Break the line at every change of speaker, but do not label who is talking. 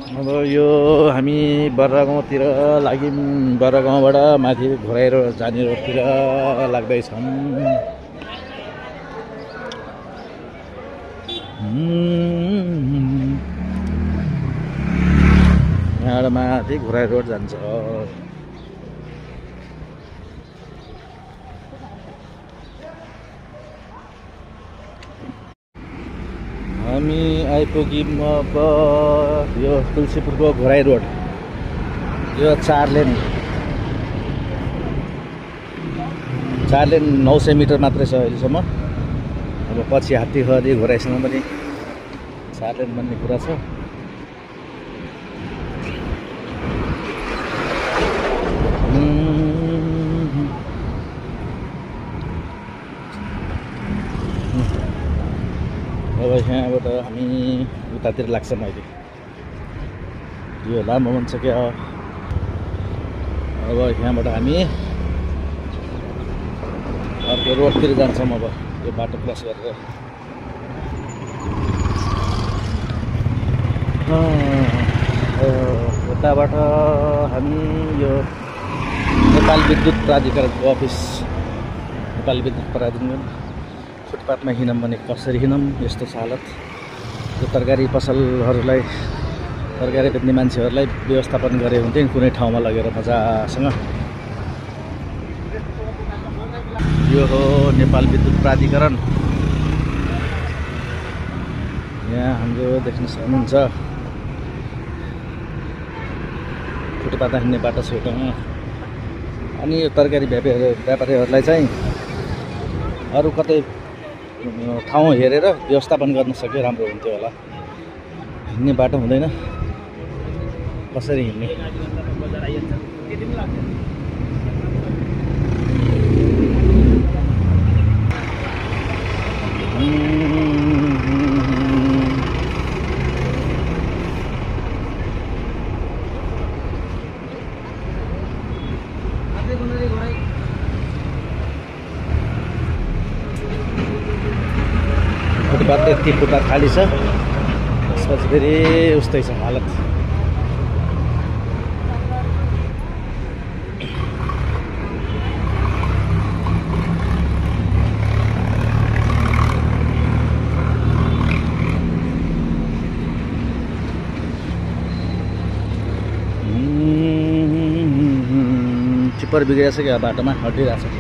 अब यो हामी बर्रागाउँतिर लाग्यौँ। बर्रागाउँबाट माथि घोराइ रोड जाने रोडतिर लाग्दैछौँ। यहाँबाट माथि घोराइ रोड जान्छ। हामी आइपुग्यौँ अब यो तुलसीपुरको घोराइ रोड। यो 4 लेन 900 मिटर मात्रै छ अहिलेसम्म। अब पछि हात्तीखरी घोराइसँग पनि 4 लेन बन्ने कुरा छ। अब यहाँबाट हामी उतातिर लाग्छ। मैले यो लामो हुन्छ क्या। अब यहाँबाट हामी अर्को रोडतिर जान्छौँ। अब यो बाटो क्रस गरेर उताबाट हामी यो नेपाल विद्युत प्राधिकरणको अफिस। नेपाल विद्युत प्राधिकरण फुटपाथमा हिँडौँ भने कसरी हिँडौँ, यस्तो छ हालत। यो तरकारी पसलहरूलाई, तरकारी बेच्ने मान्छेहरूलाई व्यवस्थापन गरे हुन्थ्यो नि कुनै ठाउँमा लगेर मजासँग। यो हो नेपाल विद्युत प्राधिकरण। यहाँ हाम्रो देख्न सक्नुहुन्छ फुटपाथ हिँड्ने बाटो छेउमा। अनि यो तरकारी व्यापारीहरूलाई चाहिँ अरू कतै ठाउँ हेरेर व्यवस्थापन गर्न सक्यो राम्रो हुन्थ्यो होला। हिँड्ने बाटो हुँदैन, कसरी हिँड्ने? फुटपाथ यति फुटपाथ खाली छ, त्यसपछि फेरि उस्तै छ हालत। टिप्पर बिग्रेछ क्या बाटोमा, हड्डिरहेछ।